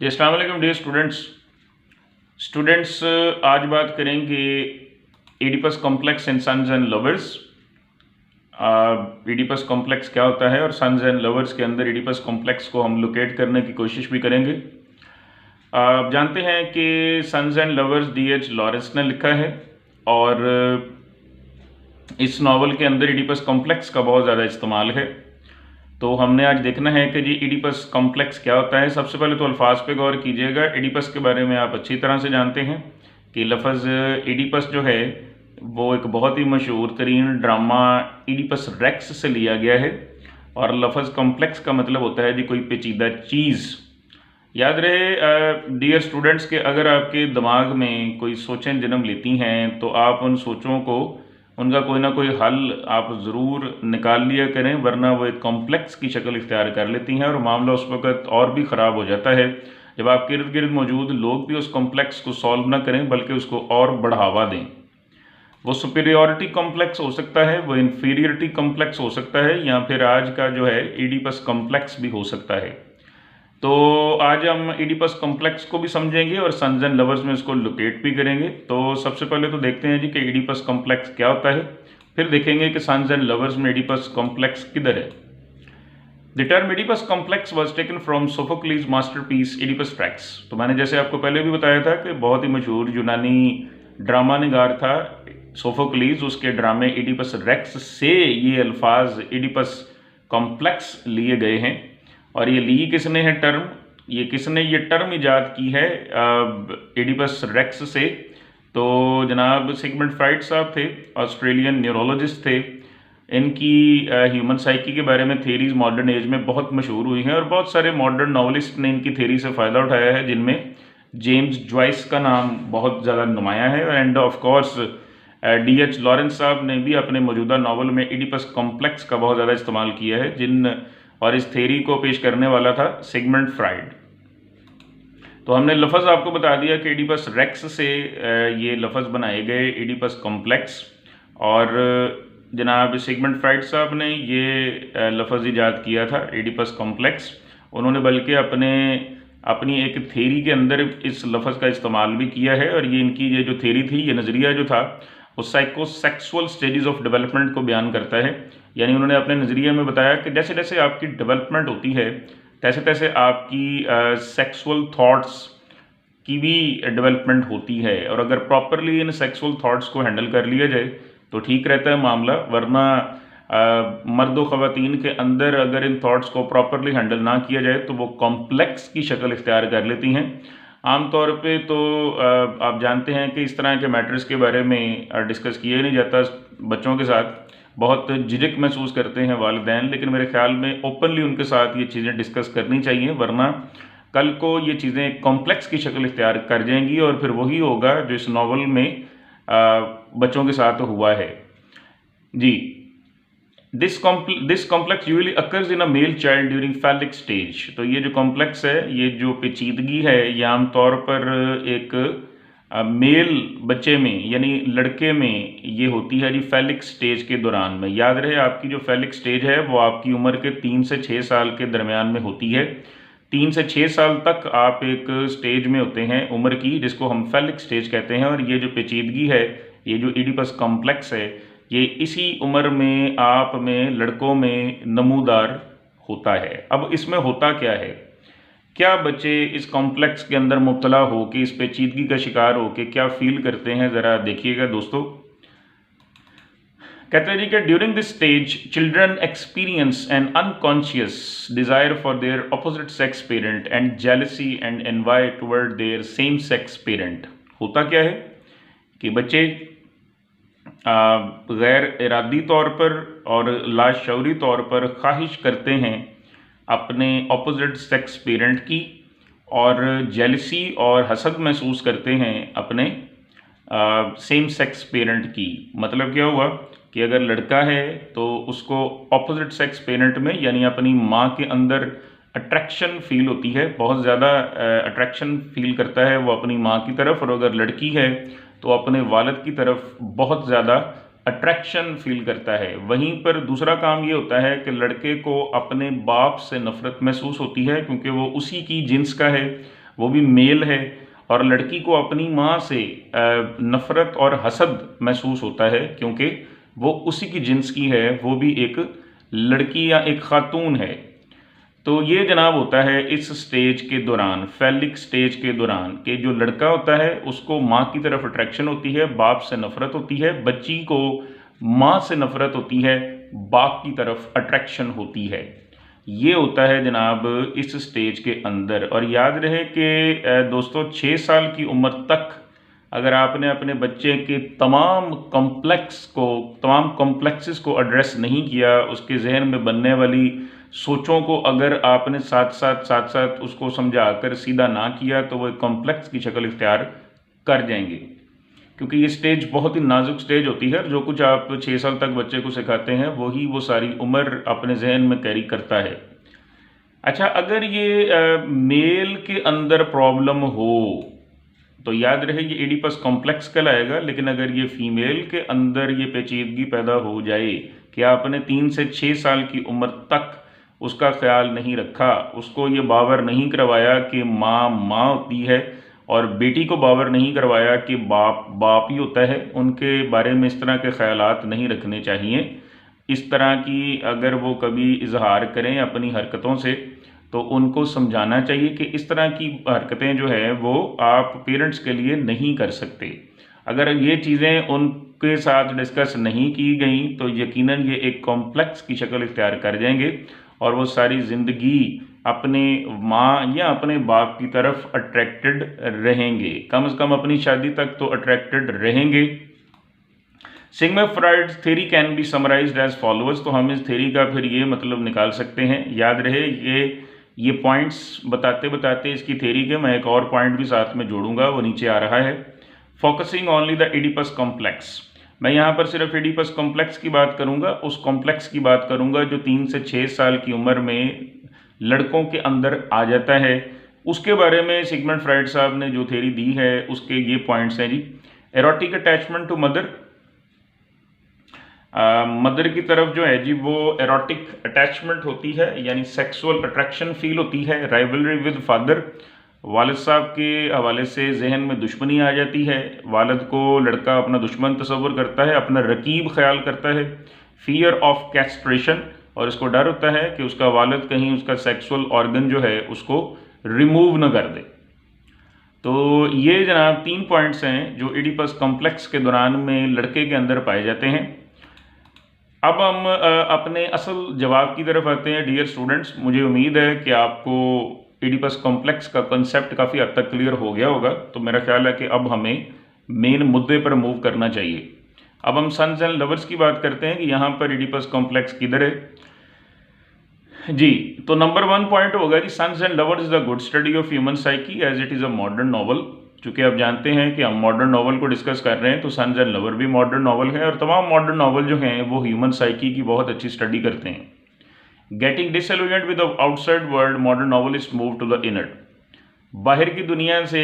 जी अस्सलाम वालेकुम dear students आज बात करेंगे Oedipus complex and Sons and Lovers. Oedipus complex क्या होता है और सन्स एंड लवर्स के अंदर एडिपस कॉम्प्लेक्स को हम लोकेट करने की कोशिश भी करेंगे। आप जानते हैं कि Sons and lovers D.H. Lawrence ने लिखा है और इस नावल के अंदर एडिपस कॉम्प्लेक्स का बहुत ज़्यादा इस्तेमाल है। तो हमने आज देखना है कि जी एडिपस कॉम्प्लेक्स क्या होता है। सबसे पहले तो अल्फाज पे गौर कीजिएगा। एडिपस के बारे में आप अच्छी तरह से जानते हैं कि लफ्ज़ एडिपस जो है वो एक बहुत ही मशहूर तरीन ड्रामा एडिपस रेक्स से लिया गया है और लफ्ज़ कॉम्प्लेक्स का मतलब होता है जी कोई पेचीदा चीज़। याद रहे डियर स्टूडेंट्स के अगर आपके दिमाग में कोई सोचें जन्म लेती हैं तो आप उन सोचों को उनका कोई ना कोई हल आप ज़रूर निकाल लिया करें, वरना वो एक कॉम्प्लेक्स की शक्ल इख्तियार कर लेती हैं और मामला उस वक़्त और भी ख़राब हो जाता है जब आपके इर्द गिर्द मौजूद लोग भी उस कॉम्प्लेक्स को सॉल्व ना करें बल्कि उसको और बढ़ावा दें। वो सुपीरियॉरिटी कॉम्प्लेक्स हो सकता है, वो इन्फीरियरिटी कॉम्प्लेक्स हो सकता है, या फिर आज का जो है एडिपस कॉम्प्लेक्स भी हो सकता है। तो आज हम एडिपस कॉम्प्लेक्स को भी समझेंगे और सन्स एंड लवर्स में इसको लोकेट भी करेंगे। तो सबसे पहले तो देखते हैं जी कि एडिपस कॉम्प्लेक्स क्या होता है, फिर देखेंगे कि सन्स एंड लवर्स में एडिपस कॉम्प्लेक्स किधर है। The term Oedipus complex was taken from Sophocles masterpiece Oedipus Rex. तो मैंने जैसे आपको पहले भी बताया था कि बहुत ही मशहूर यूनानी ड्रामा निगार था सोफोक्लीज, उसके ड्रामे एडिपस रेक्स से ये अल्फाज एडिपस कॉम्प्लेक्स लिए गए हैं। और ये ली किसने है टर्म, किसने ये टर्म इजाद की है एडिपस रेक्स से, तो जनाब सिगमंड फ्राइड साहब थे, ऑस्ट्रेलियन न्यूरोलॉजिस्ट थे। इनकी ह्यूमन साइकी के बारे में थेरीज मॉडर्न एज में बहुत मशहूर हुई हैं और बहुत सारे मॉडर्न नॉवलिस्ट ने इनकी थेरी से फ़ायदा उठाया है, जिनमें जेम्स जॉयस का नाम बहुत ज़्यादा नुमाया है and of course D.H. Lawrence साहब ने भी अपने मौजूदा नावल में एडिपस कॉम्प्लेक्स का बहुत ज़्यादा इस्तेमाल किया है, और इस थेरी को पेश करने वाला था सिगमंड फ्राइड। तो हमने लफ्ज़ आपको बता दिया कि एडिपस रेक्स से ये लफ्ज़ बनाए गए एडिपस कॉम्प्लेक्स, और जनाब सिगमंड फ्राइड साहब ने ये लफ्ज़ इजाद किया था एडिपस कॉम्प्लेक्स। उन्होंने बल्कि अपनी एक थेरी के अंदर इस लफ्ज़ का इस्तेमाल भी किया है, और ये जो थेरी थी, ये नज़रिया जो था वो साइकोसेक्सुअल स्टेजेस ऑफ डेवलपमेंट को बयान करता है। यानी उन्होंने अपने नज़रिए में बताया कि जैसे जैसे आपकी डेवलपमेंट होती है तैसे तैसे आपकी सेक्सुअल थॉट्स की भी डेवलपमेंट होती है, और अगर प्रॉपरली इन सेक्सुअल थॉट्स को हैंडल कर लिया जाए तो ठीक रहता है मामला, वरना मर्द व ख़वातीन के अंदर अगर इन थॉट्स को प्रॉपरली हैंडल ना किया जाए तो वो कॉम्प्लेक्स की शक्ल इख्तियार कर लेती हैं। आम तौर पे तो आप जानते हैं कि इस तरह के मैटर्स के बारे में डिस्कस किया ही नहीं जाता बच्चों के साथ, बहुत झिझक महसूस करते हैं वालिदैन, लेकिन मेरे ख्याल में ओपनली उनके साथ ये चीज़ें डिस्कस करनी चाहिए, वरना कल को ये चीज़ें कॉम्प्लेक्स की शक्ल इख्तियार कर जाएंगी और फिर वही होगा जो इस नावल में बच्चों के साथ हुआ है जी। This complex usually occurs in a male child during phallic stage. तो ये जो कॉम्प्लेक्स है, ये जो पेचीदगी है, ये आमतौर पर एक मेल बच्चे में यानी लड़के में ये होती है जी फैलिक स्टेज के दौरान में। याद रहे आपकी जो फैलिक स्टेज है वो आपकी उम्र के 3 से 6 साल के दरमियान में होती है। 3 से 6 साल तक आप एक स्टेज में होते हैं उम्र की, जिसको हम फैलिक स्टेज कहते हैं, और ये जो पेचीदगी है, ये जो एडिपस कॉम्प्लेक्स है, ये इसी उम्र में आप में लड़कों में नमूदार होता है। अब इसमें होता क्या है, क्या बच्चे इस कॉम्प्लेक्स के अंदर मुब्तला हो कि इस पेचीदगी का शिकार हो के क्या फील करते हैं, ज़रा देखिएगा दोस्तों। कहते हैं जी कि during this stage children experience an unconscious desire for their opposite sex parent and jealousy and envy toward their same sex parent. होता क्या है कि बच्चे गैर इरादी तौर पर और लाशऊरी तौर पर ख्वाहिश करते हैं अपने ऑपोजिट सेक्स पेरेंट की, और जेलसी और हसद महसूस करते हैं अपने सेम सेक्स पेरेंट की। मतलब क्या हुआ कि अगर लड़का है तो उसको ऑपोजिट सेक्स पेरेंट में यानी अपनी माँ के अंदर अट्रैक्शन फील होती है, बहुत ज़्यादा अट्रैक्शन फील करता है वो अपनी माँ की तरफ, और अगर लड़की है तो अपने वालिद की तरफ बहुत ज़्यादा अट्रैक्शन फील करता है। वहीं पर दूसरा काम ये होता है कि लड़के को अपने बाप से नफ़रत महसूस होती है क्योंकि वो उसी की जिन्स का है, वो भी मेल है, और लड़की को अपनी माँ से नफ़रत और हसद महसूस होता है क्योंकि वो उसी की जिन्स की है, वो भी एक लड़की या एक खातून है। तो ये जनाब होता है इस स्टेज के दौरान, फैलिक स्टेज के दौरान, कि जो लड़का होता है उसको माँ की तरफ अट्रैक्शन होती है, बाप से नफ़रत होती है, बच्ची को माँ से नफ़रत होती है, बाप की तरफ अट्रैक्शन होती है। ये होता है जनाब इस स्टेज के अंदर। और याद रहे कि दोस्तों 6 साल की उम्र तक अगर आपने अपने बच्चे के तमाम कॉम्प्लेक्सेस को एड्रेस नहीं किया, उसके जहन में बनने वाली सोचों को अगर आपने साथ साथ उसको समझा कर सीधा ना किया, तो वो एक कॉम्प्लेक्स की शक्ल इख्तियार कर जाएंगे। क्योंकि ये स्टेज बहुत ही नाजुक स्टेज होती है, जो कुछ आप 6 साल तक बच्चे को सिखाते हैं वही वो सारी उम्र अपने जहन में कैरी करता है। अच्छा, अगर ये मेल के अंदर प्रॉब्लम हो तो याद रहे ये एडिपस कॉम्प्लेक्स कहलाएगा, लेकिन अगर ये फीमेल के अंदर ये पेचीदगी पैदा हो जाए कि आपने 3 से 6 साल की उम्र तक उसका ख्याल नहीं रखा, उसको ये बावर नहीं करवाया कि माँ माँ होती है, और बेटी को बावर नहीं करवाया कि बाप बाप ही होता है, उनके बारे में इस तरह के ख्यालात नहीं रखने चाहिए। इस तरह की अगर वो कभी इजहार करें अपनी हरकतों से, तो उनको समझाना चाहिए कि इस तरह की हरकतें जो है वो आप पेरेंट्स के लिए नहीं कर सकते। अगर ये चीज़ें उनके साथ डिस्कस नहीं की गई तो यकीनन ये एक कॉम्प्लेक्स की शक्ल इख्तियार कर जाएंगे, और वो सारी ज़िंदगी अपने माँ या अपने बाप की तरफ अट्रैक्टेड रहेंगे, कम से कम अपनी शादी तक तो अट्रैक्टेड रहेंगे। Sigmund Freud's theory can be summarised as followers. तो हम इस थ्योरी का फिर ये मतलब निकाल सकते हैं, याद रहे ये पॉइंट्स बताते बताते इसकी थ्योरी के मैं एक और पॉइंट भी साथ में जोड़ूंगा, वो नीचे आ रहा है। Focusing only the Oedipus complex. मैं यहाँ पर सिर्फ एडिपस कॉम्प्लेक्स की बात करूँगा, उस कॉम्प्लेक्स की बात करूँगा जो 3 से 6 साल की उम्र में लड़कों के अंदर आ जाता है। उसके बारे में सिगमंड फ्रॉइड साहब ने जो थ्योरी दी है उसके ये पॉइंट्स हैं जी। Erotic attachment to mother, mother की तरफ जो है जी वो एरोटिक अटैचमेंट होती है, यानी सेक्सुअल अट्रैक्शन फील होती है। राइवलरी विद फादर, वालिद साहब के हवाले से जहन में दुश्मनी आ जाती है, वालिद को लड़का अपना दुश्मन तस्वर करता है, अपना रकीब ख्याल करता है। फियर ऑफ कैस्ट्रेशन, और इसको डर होता है कि उसका वालिद कहीं उसका सेक्सुअल ऑर्गन जो है उसको रिमूव न कर दे। तो ये जनाब 3 पॉइंट्स हैं जो एडिपस कॉम्प्लेक्स के दौरान में लड़के के अंदर पाए जाते हैं। अब हम अपने असल जवाब की तरफ आते हैं। डियर स्टूडेंट्स, मुझे उम्मीद है कि आपको एडिपस कॉम्प्लेक्स का कंसेप्ट काफ़ी हद तक क्लियर हो गया होगा। तो मेरा ख्याल है कि अब हमें मेन मुद्दे पर मूव करना चाहिए। अब हम सन्स एंड लवर्स की बात करते हैं कि यहाँ पर एडिपस कॉम्प्लेक्स किधर है जी। तो नंबर 1 पॉइंट होगा कि Sons and Lovers is a good study of human psyche as it is a modern novel. चूँकि आप जानते हैं कि हम मॉडर्न नॉवल को डिस्कस कर रहे हैं, तो सन्स एंड लवर भी मॉडर्न नॉवल है, और तमाम मॉडर्न नॉवल जो हैं वो ह्यूमन साइकी की बहुत अच्छी स्टडी करते हैं। Getting disillusioned with the outside world, modern novelist move to the inner. बाहर की दुनिया से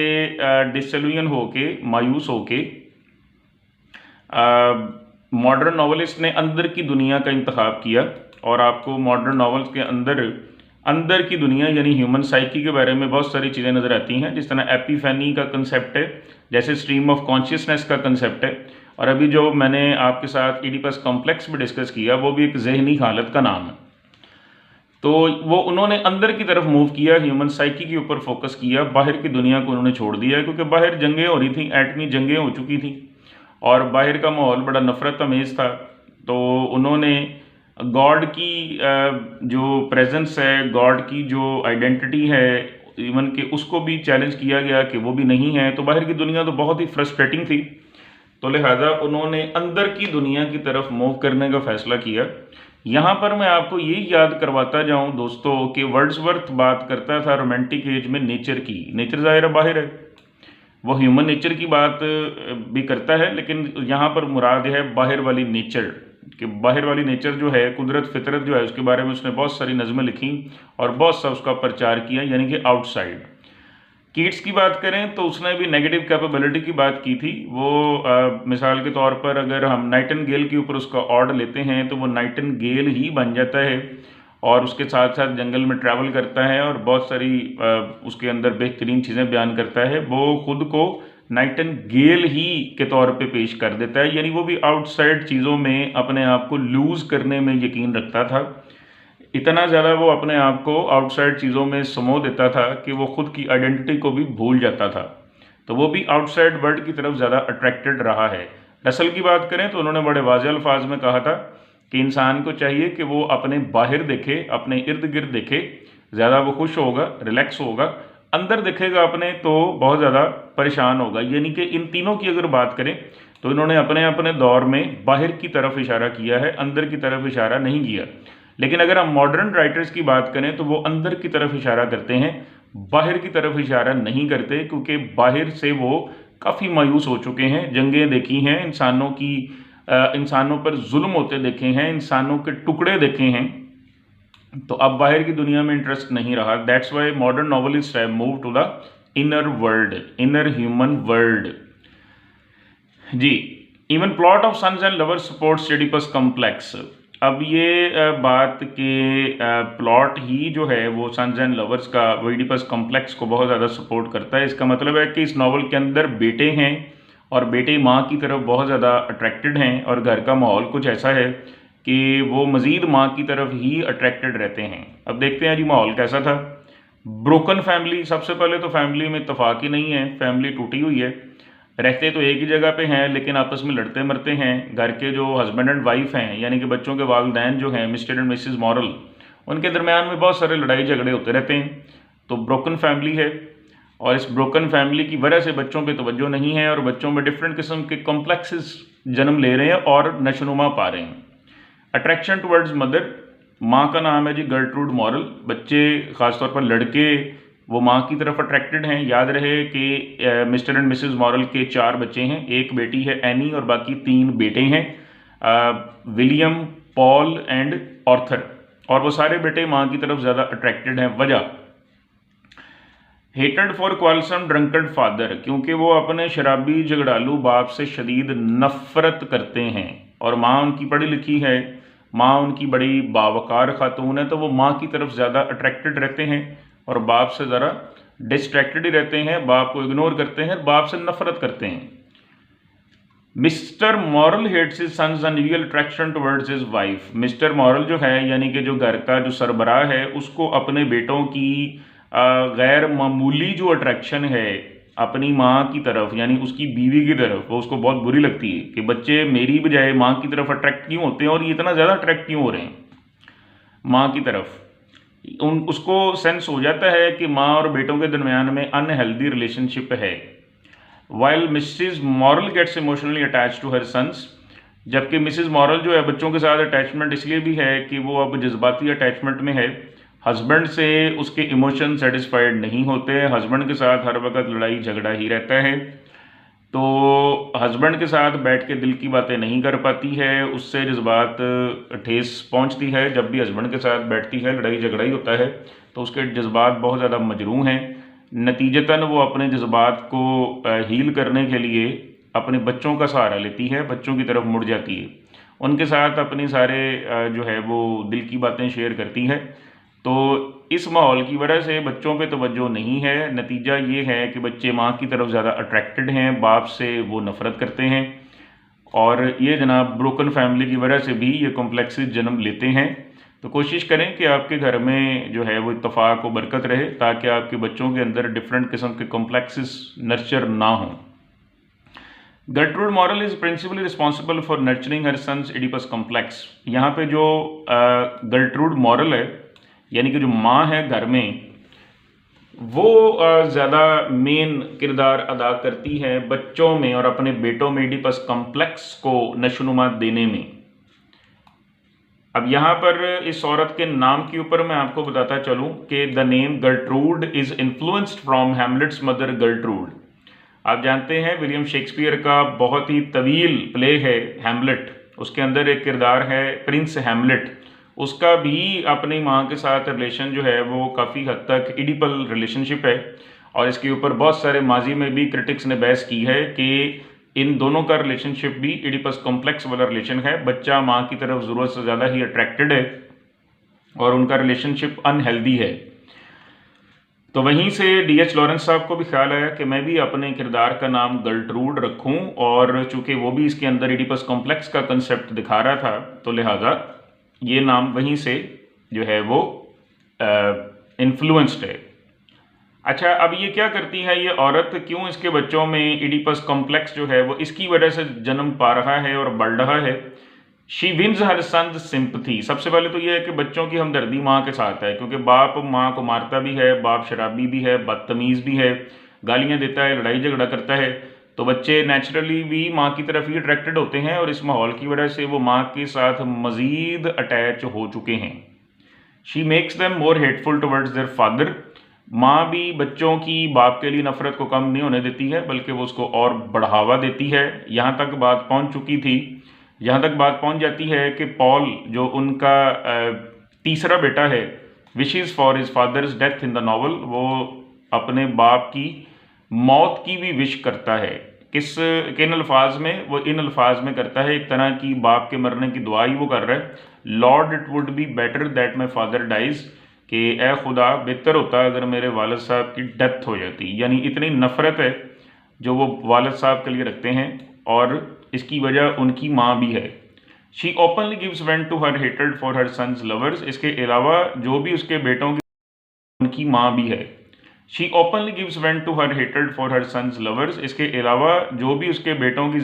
डिसइल्यूजन होके, मायूस होके, मॉडर्न नॉवलिस्ट ने अंदर की दुनिया का इंतखाब किया, और आपको मॉडर्न नॉवेल्स के अंदर की दुनिया यानी ह्यूमन साइकी के बारे में बहुत सारी चीज़ें नज़र आती हैं, जिस तरह एपिफैनी का कंसेप्ट है, जैसे स्ट्रीम ऑफ कॉन्शियसनेस का कंसेप्ट है, और अभी जो मैंने आपके साथ एडिपस कॉम्प्लेक्स में डिस्कस किया वो भी एक जहनी हालत का नाम है। तो वो उन्होंने अंदर की तरफ मूव किया, ह्यूमन साइकी के ऊपर फोकस किया, बाहर की दुनिया को उन्होंने छोड़ दिया, क्योंकि बाहर जंगें हो रही थी, एटमी जंगें हो चुकी थी, और बाहर का माहौल बड़ा नफ़रत अमेज़ था। तो उन्होंने गॉड की जो प्रेजेंस है, गॉड की जो आइडेंटिटी है, इवन कि उसको भी चैलेंज किया गया कि वो भी नहीं है। तो बाहर की दुनिया तो बहुत ही फ्रस्ट्रेटिंग थी, तो लिहाजा उन्होंने अंदर की दुनिया की तरफ मूव करने का फ़ैसला किया। यहाँ पर मैं आपको ये याद करवाता जाऊँ दोस्तों कि वर्ड्सवर्थ बात करता था रोमांटिक एज में नेचर की। नेचर ज़ाहिर बाहर है, वो ह्यूमन नेचर की बात भी करता है, लेकिन यहाँ पर मुराद है बाहर वाली नेचर, कि बाहर वाली नेचर जो है, कुदरत फितरत जो है, उसके बारे में उसने बहुत सारी नज़में लिखी और बहुत सा उसका प्रचार किया, यानी कि आउटसाइड। कीट्स की बात करें तो उसने भी नेगेटिव कैपेबिलिटी की बात की थी। वो मिसाल के तौर पर अगर हम नाइटिंगेल के ऊपर उसका ऑर्डर लेते हैं तो वो नाइटिंगेल ही बन जाता है, और उसके साथ साथ जंगल में ट्रैवल करता है और बहुत सारी उसके अंदर बेहतरीन चीज़ें बयान करता है। वो खुद को नाइटिंगेल ही के तौर पे पेश कर देता है, यानी वो भी आउटसाइड चीज़ों में अपने आप को लूज़ करने में यकीन रखता था। इतना ज़्यादा वो अपने आप को आउटसाइड चीज़ों में समो देता था कि वो खुद की आइडेंटिटी को भी भूल जाता था। तो वो भी आउटसाइड वर्ल्ड की तरफ ज़्यादा अट्रैक्टेड रहा है। रसल की बात करें तो उन्होंने बड़े वाज़ेह अल्फाज में कहा था कि इंसान को चाहिए कि वो अपने बाहर देखे, अपने इर्द गिर्द देखे, ज़्यादा वो खुश होगा, रिलैक्स होगा। अंदर देखेगा अपने तो बहुत ज़्यादा परेशान होगा। यानी कि इन तीनों की अगर बात करें तो इन्होंने अपने अपने दौर में बाहर की तरफ इशारा किया है, अंदर की तरफ इशारा नहीं किया। लेकिन अगर हम मॉडर्न राइटर्स की बात करें तो वो अंदर की तरफ इशारा करते हैं, बाहर की तरफ इशारा नहीं करते, क्योंकि बाहर से वो काफ़ी मायूस हो चुके हैं। जंगें देखी हैं, इंसानों पर जुल्म होते देखे हैं, इंसानों के टुकड़े देखे हैं, तो अब बाहर की दुनिया में इंटरेस्ट नहीं रहा। That's why modern novelist have move to the inner world, inner human world. जी, even plot of Sons and Lovers supports Oedipus complex. अब ये बात के प्लॉट ही जो है वो सन्स एंड लवर्स का वो एडिपस कॉम्प्लेक्स को बहुत ज़्यादा सपोर्ट करता है। इसका मतलब है कि इस नावल के अंदर बेटे हैं और बेटे माँ की तरफ बहुत ज़्यादा अट्रैक्टेड हैं, और घर का माहौल कुछ ऐसा है कि वो मज़ीद माँ की तरफ ही अट्रैक्टेड रहते हैं। अब देखते हैं जी माहौल कैसा था। ब्रोकन फैमिली, सबसे पहले तो फैमिली में इत्तेफाक ही नहीं है, फैमिली टूटी हुई है। रहते तो एक ही जगह पे हैं लेकिन आपस में लड़ते मरते हैं। घर के जो हस्बैंड एंड वाइफ हैं, यानी कि बच्चों के वालिदैन जो हैं मिस्टर एंड मिसेस मॉरल, उनके दरमियान में बहुत सारे लड़ाई झगड़े होते रहते हैं। तो ब्रोकन फैमिली है, और इस ब्रोकन फैमिली की वजह से बच्चों पे तवज्जो नहीं है और बच्चों में डिफरेंट किस्म के कॉम्प्लेक्सेस जन्म ले रहे हैं और नशोनुमा पा रहे हैं। अट्रैक्शन टुवर्ड्स मदर, माँ का नाम है जी गर्ट्रूड मॉरल। बच्चे ख़ासतौर पर लड़के वो माँ की तरफ अट्रैक्टेड हैं। याद रहे कि मिस्टर एंड मिसेस मॉरल के 4 बच्चे हैं, एक बेटी है एनी और बाकी 3 बेटे हैं, विलियम, पॉल एंड ऑर्थर, और वो सारे बेटे माँ की तरफ ज़्यादा अट्रैक्टेड हैं। वजह hated for quarrelsome drunkard father, क्योंकि वो अपने शराबी झगड़ालू बाप से शदीद नफ़रत करते हैं, और माँ उनकी पढ़ी लिखी है, माँ उनकी बड़ी बावकार खातून है, तो वो माँ की तरफ ज़्यादा अट्रैक्टेड रहते हैं और बाप से ज़रा डिस्ट्रैक्टेड ही रहते हैं, बाप को इग्नोर करते हैं, बाप से नफ़रत करते हैं। Mr Morel hates his sons unreal attraction towards his wife. Mr Morel जो है, यानी कि जो घर का जो सरबराह है, उसको अपने बेटों की गैर मामूली जो अट्रैक्शन है अपनी माँ की तरफ, यानी उसकी बीवी की तरफ, वो उसको बहुत बुरी लगती है कि बच्चे मेरी बजाय माँ की तरफ अट्रैक्ट क्यों होते हैं और ये इतना ज़्यादा अट्रैक्ट क्यों हो रहे हैं माँ की तरफ। उसको सेंस हो जाता है कि माँ और बेटों के दरमियान में अनहेल्दी रिलेशनशिप है। While Mrs Morel gets emotionally attach to her sons, जबकि मिसेस मॉरल जो है बच्चों के साथ अटैचमेंट इसलिए भी है कि वो अब जज्बाती अटैचमेंट में है। हस्बैंड से उसके इमोशन सेटिस्फाइड नहीं होते, हस्बैंड के साथ हर वक्त लड़ाई झगड़ा ही रहता है, तो हस्बैंड के साथ बैठ के दिल की बातें नहीं कर पाती है, उससे जज्बात ठेस पहुंचती है। जब भी हस्बैंड के साथ बैठती है लड़ाई झगड़ा ही होता है, तो उसके जज्बात बहुत ज़्यादा मजरूह हैं। नतीजतन वो अपने जज्बात को हील करने के लिए अपने बच्चों का सहारा लेती है, बच्चों की तरफ मुड़ जाती है, उनके साथ अपनी सारे जो है वो दिल की बातें शेयर करती है। तो इस माहौल की वजह से बच्चों पे तवज्जो नहीं है। नतीजा ये है कि बच्चे माँ की तरफ ज़्यादा अट्रैक्टेड हैं, बाप से वो नफ़रत करते हैं, और ये जनाब ब्रोकन फैमिली की वजह से भी ये कॉम्प्लेक्सेस जन्म लेते हैं। तो कोशिश करें कि आपके घर में जो है वो इत्तफाक व बरकत रहे, ताकि आपके बच्चों के अंदर डिफरेंट किस्म के कॉम्प्लेक्सेस नर्चर ना हों। Gertrude Morel is principally responsible for nurturing her sons Oedipus complex. यहाँ पे जो गर्ट्रूड मॉरल है, यानी कि जो माँ है घर में, वो ज़्यादा मेन किरदार अदा करती है बच्चों में और अपने बेटों में एडिपस कॉम्प्लेक्स को नशोनुमा देने में। अब यहाँ पर इस औरत के नाम के ऊपर मैं आपको बताता चलूँ कि the name Gertrude is influenced from Hamlet's mother Gertrude. आप जानते हैं विलियम शेक्सपियर का बहुत ही तवील प्ले है हैमलेट, उसके अंदर एक किरदार है प्रिंस हैमलेट, उसका भी अपनी माँ के साथ रिलेशन जो है वो काफ़ी हद तक एडिपल रिलेशनशिप है। और इसके ऊपर बहुत सारे माजी में भी क्रिटिक्स ने बहस की है कि इन दोनों का रिलेशनशिप भी एडिपस कॉम्प्लेक्स वाला रिलेशन है। बच्चा माँ की तरफ ज़रूरत से ज़्यादा ही अट्रैक्टेड है और उनका रिलेशनशिप अनहेल्दी है। तो वहीं से डीएच लॉरेंस साहब को भी ख्याल आया कि मैं भी अपने किरदार का नाम गर्ल्ट्रूड रखूं, और चूंकि वो भी इसके अंदर इडिपस कॉम्प्लेक्स का कंसेप्ट दिखा रहा था, तो लिहाजा ये नाम वहीं से जो है वो इन्फ्लुएंस्ड है। अच्छा, अब ये क्या करती है ये औरत, क्यों इसके बच्चों में इडिपस कॉम्प्लेक्स जो है वो इसकी वजह से जन्म पा रहा है और बढ़ रहा है? She wins her son sympathy. सबसे पहले तो ये है कि बच्चों की हमदर्दी माँ के साथ है, क्योंकि बाप माँ को मारता भी है, बाप शराबी भी है, बदतमीज़ भी है, गालियाँ देता है, लड़ाई झगड़ा करता है, तो बच्चे नेचुरली भी माँ की तरफ ही अट्रैक्टेड होते हैं, और इस माहौल की वजह से वो माँ के साथ मज़ीद अटैच हो चुके हैं। She makes them more hateful towards their father. माँ भी बच्चों की बाप के लिए नफ़रत को कम नहीं होने देती है, बल्कि वो उसको और बढ़ावा देती है। यहाँ तक बात पहुँच चुकी थी, यहाँ तक बात पहुँच जाती है कि पॉल जो उनका तीसरा बेटा है, wishes for his father's death in the novel, वो अपने बाप की मौत की भी विश करता है। किन अल्फाज में? वो इन अल्फाज में करता है, एक तरह की बाप के मरने की दुआ ही वो कर रहा है, Lord it would be better that my father dies, कि ए खुदा बेहतर होता अगर मेरे वालिद साहब की डेथ हो जाती। यानी इतनी नफ़रत है जो वो वालिद साहब के लिए रखते हैं, और इसकी वजह उनकी माँ भी है। She openly gives vent to her हेटेड फॉर हर सन्स लवर्स। इसके अलावा जो भी उसके बेटों की, उनकी माँ भी है। She openly gives vent to her हेटेड फॉर हर सन्स लवर्स। इसके अलावा जो भी उसके बेटों की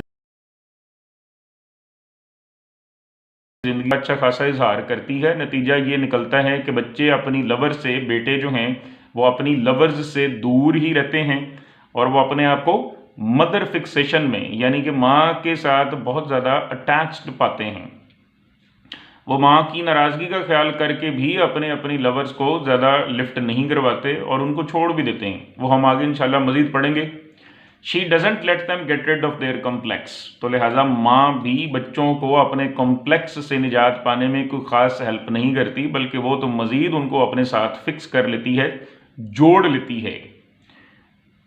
जिंदगी का अच्छा खासा इजहार करती है। नतीजा ये निकलता है कि बच्चे अपनी लवर से, बेटे जो हैं वो अपनी लवर्स से दूर ही रहते हैं, और वो अपने आप को मदर फिक्सेशन में, यानी कि माँ के साथ बहुत ज़्यादा अटैच्ड पाते हैं। वो माँ की नाराज़गी का ख्याल करके भी अपने अपनी लवर्स को ज़्यादा लिफ्ट नहीं करवाते और उनको छोड़ भी देते हैं। वो हम आगे इंशाल्लाह मज़ीद पढ़ेंगे। She doesn't let them get rid of their complex. तो लिहाजा माँ भी बच्चों को अपने कॉम्प्लेक्स से निजात पाने में कोई ख़ास हेल्प नहीं करती, बल्कि वो तो मज़ीद उनको अपने साथ फिक्स कर लेती है, जोड़ लेती है।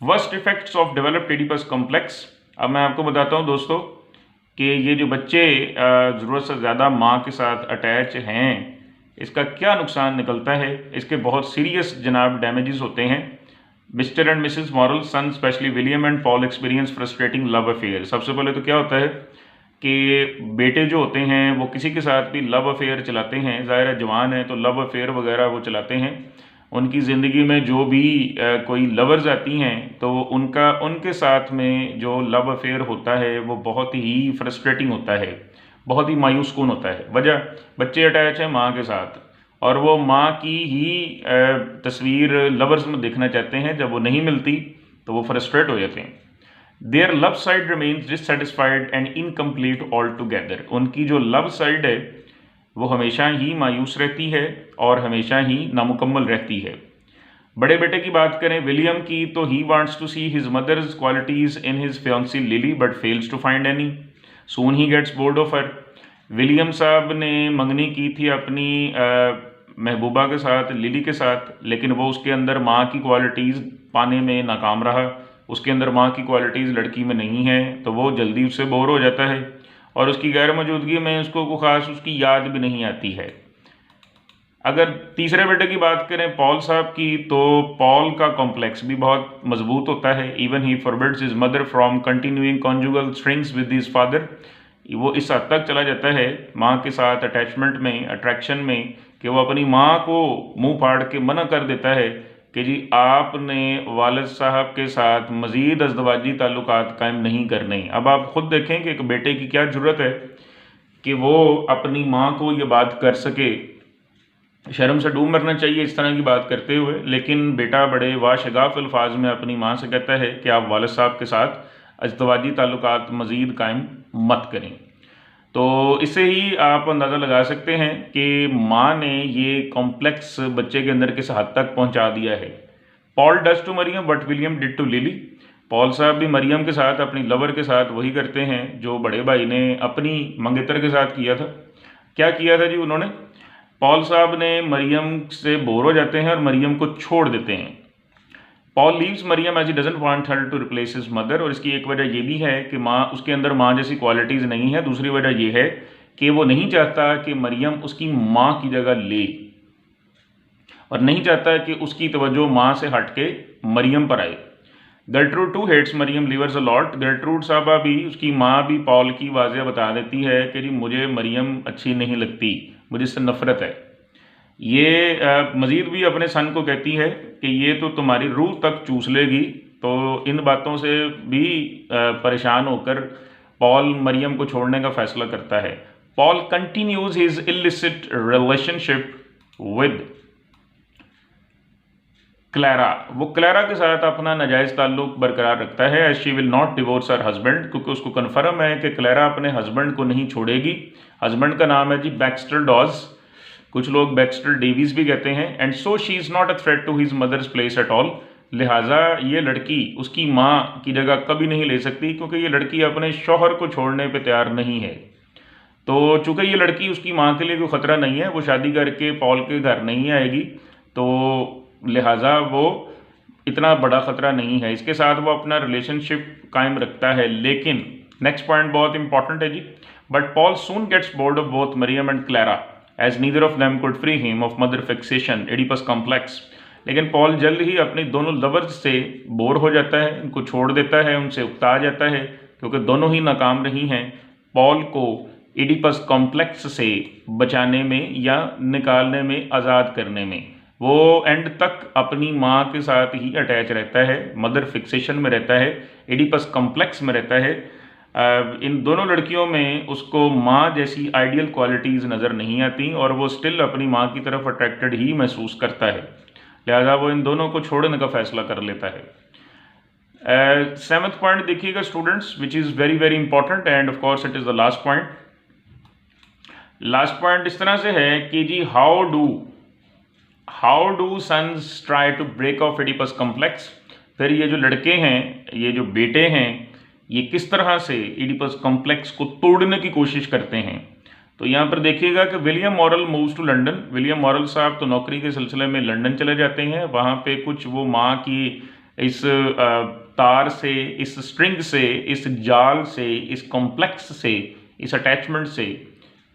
Worst effects of developed Oedipus complex. अब मैं आपको बताता हूँ दोस्तों कि ये जो बच्चे ज़रूरत से ज़्यादा माँ के साथ अटैच हैं, इसका क्या नुकसान निकलता है। इसके बहुत सीरियस जनाब डैमेजेस होते हैं। Mr and Mrs Morel son specially William and Paul experience frustrating love affair. सबसे पहले तो क्या होता है कि बेटे जो होते हैं वो किसी के साथ भी लव अफेयर चलाते हैं। ज़ाहिर है जवान है तो लव अफेयर वगैरह वो चलाते हैं। उनकी ज़िंदगी में जो भी कोई लवर्स आती हैं तो उनके साथ में जो लव अफेयर होता है वो बहुत ही फ्रस्ट्रेटिंग होता है, बहुत ही मायूस कुन होता है। वजह, बच्चे अटैच हैं माँ के साथ, और वो माँ की ही तस्वीर लवर्स में देखना चाहते हैं। जब वो नहीं मिलती तो वो फ्रस्ट्रेट हो जाते हैं। Their love side remains dissatisfied and incomplete all together. उनकी जो लव साइड है वो हमेशा ही मायूस रहती है और हमेशा ही नामुकम्मल रहती है। बड़े बेटे की बात करें विलियम की, तो he wants to see his mother's qualities in his fiancee Lily but fails to find any. Soon he gets bored of her. William साहब ने मंगनी की थी अपनी महबूबा के साथ, लिली के साथ, लेकिन वो उसके अंदर माँ की क्वालिटीज़ पाने में नाकाम रहा। उसके अंदर माँ की क्वालिटीज़ लड़की में नहीं है, तो वो जल्दी उससे बोर हो जाता है, और उसकी गैर मौजूदगी में उसको को ख़ास उसकी याद भी नहीं आती है। अगर तीसरे बेटे की बात करें पॉल साहब की, तो पॉल का कॉम्प्लेक्स भी बहुत मजबूत होता है। Even he forbids his mother from continuing conjugal strings with his father. वो इस हद तक चला जाता है माँ के साथ अटैचमेंट में, अट्रैक्शन में, कि वो अपनी माँ को मुंह फाड़ के मना कर देता है कि जी आपने वालिद साहब के साथ मज़ीद अज़दवाजी ताल्लुकात कायम नहीं करने। अब आप ख़ुद देखें कि एक बेटे की क्या ज़रूरत है कि वो अपनी माँ को ये बात कर सके। शर्म से डूब मरना चाहिए इस तरह की बात करते हुए, लेकिन बेटा बड़े वाशगाफ अल्फाज में अपनी माँ से कहता है कि आप वालिद साहब के साथ अज़दवाजी ताल्लुकात मज़ीद कायम मत करें। तो इससे ही आप अंदाज़ा लगा सकते हैं कि माँ ने ये कॉम्प्लेक्स बच्चे के अंदर किस हद तक पहुँचा दिया है। Paul does to Miriam but William did to Lily. Paul साहब भी मरियम के साथ, अपनी लवर के साथ वही करते हैं जो बड़े भाई ने अपनी मंगेतर के साथ किया था। क्या किया था जी उन्होंने? पॉल साहब ने मरियम से बोर हो जाते हैं और मरियम को छोड़ देते हैं। Paul leaves Miriam as he doesn't want her to replace his mother. और इसकी एक वजह ये भी है कि माँ, उसके अंदर माँ जैसी क्वालिटीज़ नहीं है। दूसरी वजह यह है कि वो नहीं चाहता कि मरियम उसकी माँ की जगह ले। और नहीं चाहता कि उसकी तवज्जो माँ से हट के मरियम पर आए। Gertrude too hates Miriam leavers a lot. Gertrude साहबा भी, उसकी माँ भी पॉल की वाज़ेह बता देती है कि जी मुझे मरियम अच्छी नहीं लगती, मुझे इससे नफ़रत है। ये मज़ीद भी अपने सन को कहती है कि ये तो तुम्हारी रूह तक चूस लेगी। तो इन बातों से भी परेशान होकर पॉल मरियम को छोड़ने का फ़ैसला करता है। Paul continues his illicit relationship with Clara. वो क्लैरा के साथ अपना नाजायज़ ताल्लुक बरकरार रखता है। As she will not divorce her husband, क्योंकि उसको कन्फर्म है कि क्लैरा अपने हस्बैंड को नहीं छोड़ेगी। हस्बैंड का नाम है जी बैक्स्टर डॉज, कुछ लोग बैक्स्टर डेविस भी कहते हैं। And so she is not a threat to his mother's place at all. लिहाजा ये लड़की उसकी माँ की जगह कभी नहीं ले सकती, क्योंकि ये लड़की अपने शौहर को छोड़ने पर तैयार नहीं है। तो चूँकि ये लड़की उसकी माँ के लिए कोई ख़तरा नहीं है, वो शादी करके पॉल के घर नहीं आएगी, तो लिहाजा वो इतना बड़ा ख़तरा नहीं है। इसके साथ वो अपना रिलेशनशिप कायम रखता है। लेकिन नेक्स्ट पॉइंट बहुत इंपॉर्टेंट है जी। But Paul soon gets bored of both Miriam and Clara as neither of them could free him of mother fixation Oedipus complex. लेकिन पॉल जल्द ही अपनी दोनों लवर्स से बोर हो जाता है, उनको छोड़ देता है, उनसे उकता जाता है, क्योंकि दोनों ही नाकाम रही हैं पॉल को एडिपस कॉम्प्लेक्स से बचाने में या निकालने में, आज़ाद करने में। वो एंड तक अपनी माँ के साथ ही अटैच रहता है, मदर फिक्सेशन में रहता है, एडिपस कॉम्प्लेक्स में रहता है। इन दोनों लड़कियों में उसको माँ जैसी आइडियल क्वालिटीज़ नज़र नहीं आती और वो स्टिल अपनी माँ की तरफ अट्रैक्टेड ही महसूस करता है। लिहाजा वो इन दोनों को छोड़ने का फ़ैसला कर लेता है। सेवन्थ पॉइंट देखिएगा students, which is very very important and of course it is the last point. Last point इस तरह से है कि जी how do sons try to break off Oedipus complex. फिर ये जो लड़के हैं, ये जो बेटे हैं, ये किस तरह से एडिपस कॉम्प्लेक्स को तोड़ने की कोशिश करते हैं। तो यहाँ पर देखिएगा कि William Morel moves to London. William Morel साहब तो नौकरी के सिलसिले में लंदन चले जाते हैं। वहाँ पे कुछ वो माँ की इस तार से, इस स्ट्रिंग से, इस जाल से, इस कॉम्प्लेक्स से, इस अटैचमेंट से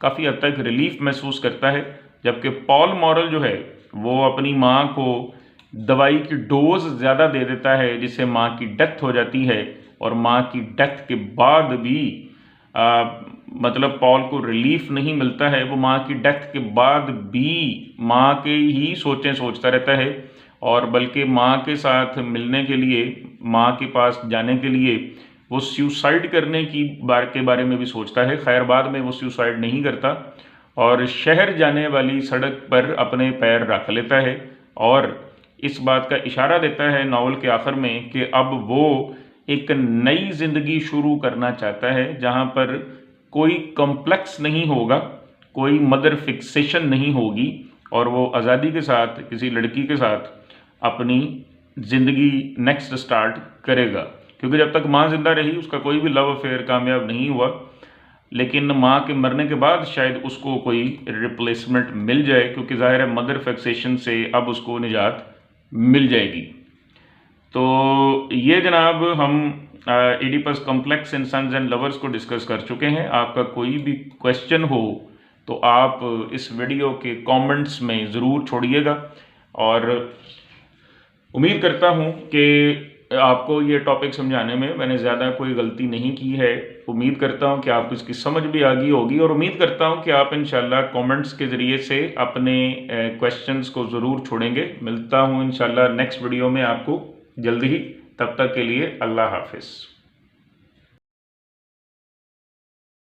काफ़ी हद तक रिलीफ महसूस करता है। जबकि पॉल मॉरल जो है वो अपनी माँ को दवाई की डोज ज़्यादा दे देता है, जिससे माँ की डेथ हो जाती है। और माँ की डेथ के बाद भी मतलब पॉल को रिलीफ नहीं मिलता है। वो माँ की डेथ के बाद भी माँ के ही सोचता रहता है, और बल्कि माँ के साथ मिलने के लिए, माँ के पास जाने के लिए वो सुसाइड करने के बारे में भी सोचता है। खैर बाद में वो सुसाइड नहीं करता और शहर जाने वाली सड़क पर अपने पैर रख लेता है और इस बात का इशारा देता है नावल के आखिर में कि अब वो एक नई ज़िंदगी शुरू करना चाहता है, जहाँ पर कोई कॉम्प्लेक्स नहीं होगा, कोई मदर फिक्सेशन नहीं होगी, और वो आज़ादी के साथ किसी लड़की के साथ अपनी ज़िंदगी नेक्स्ट स्टार्ट करेगा। क्योंकि जब तक माँ ज़िंदा रही उसका कोई भी लव अफेयर कामयाब नहीं हुआ, लेकिन माँ के मरने के बाद शायद उसको कोई रिप्लेसमेंट मिल जाए, क्योंकि ज़ाहिर है मदर फिक्सेशन से अब उसको निजात मिल जाएगी। तो ये जनाब हम Oedipus complex in Sons and Lovers को डिस्कस कर चुके हैं। आपका कोई भी क्वेश्चन हो तो आप इस वीडियो के कमेंट्स में ज़रूर छोड़िएगा, और उम्मीद करता हूँ कि आपको ये टॉपिक समझाने में मैंने ज़्यादा कोई गलती नहीं की है। उम्मीद करता हूँ कि आपको इसकी समझ भी आ गई होगी, और उम्मीद करता हूँ कि आप इंशाल्लाह कमेंट्स के ज़रिए से अपने क्वेश्चंस को ज़रूर छोड़ेंगे। मिलता हूँ इंशाल्लाह नेक्स्ट वीडियो में आपको जल्दी ही। तब तक के लिए अल्लाह हाफिज़।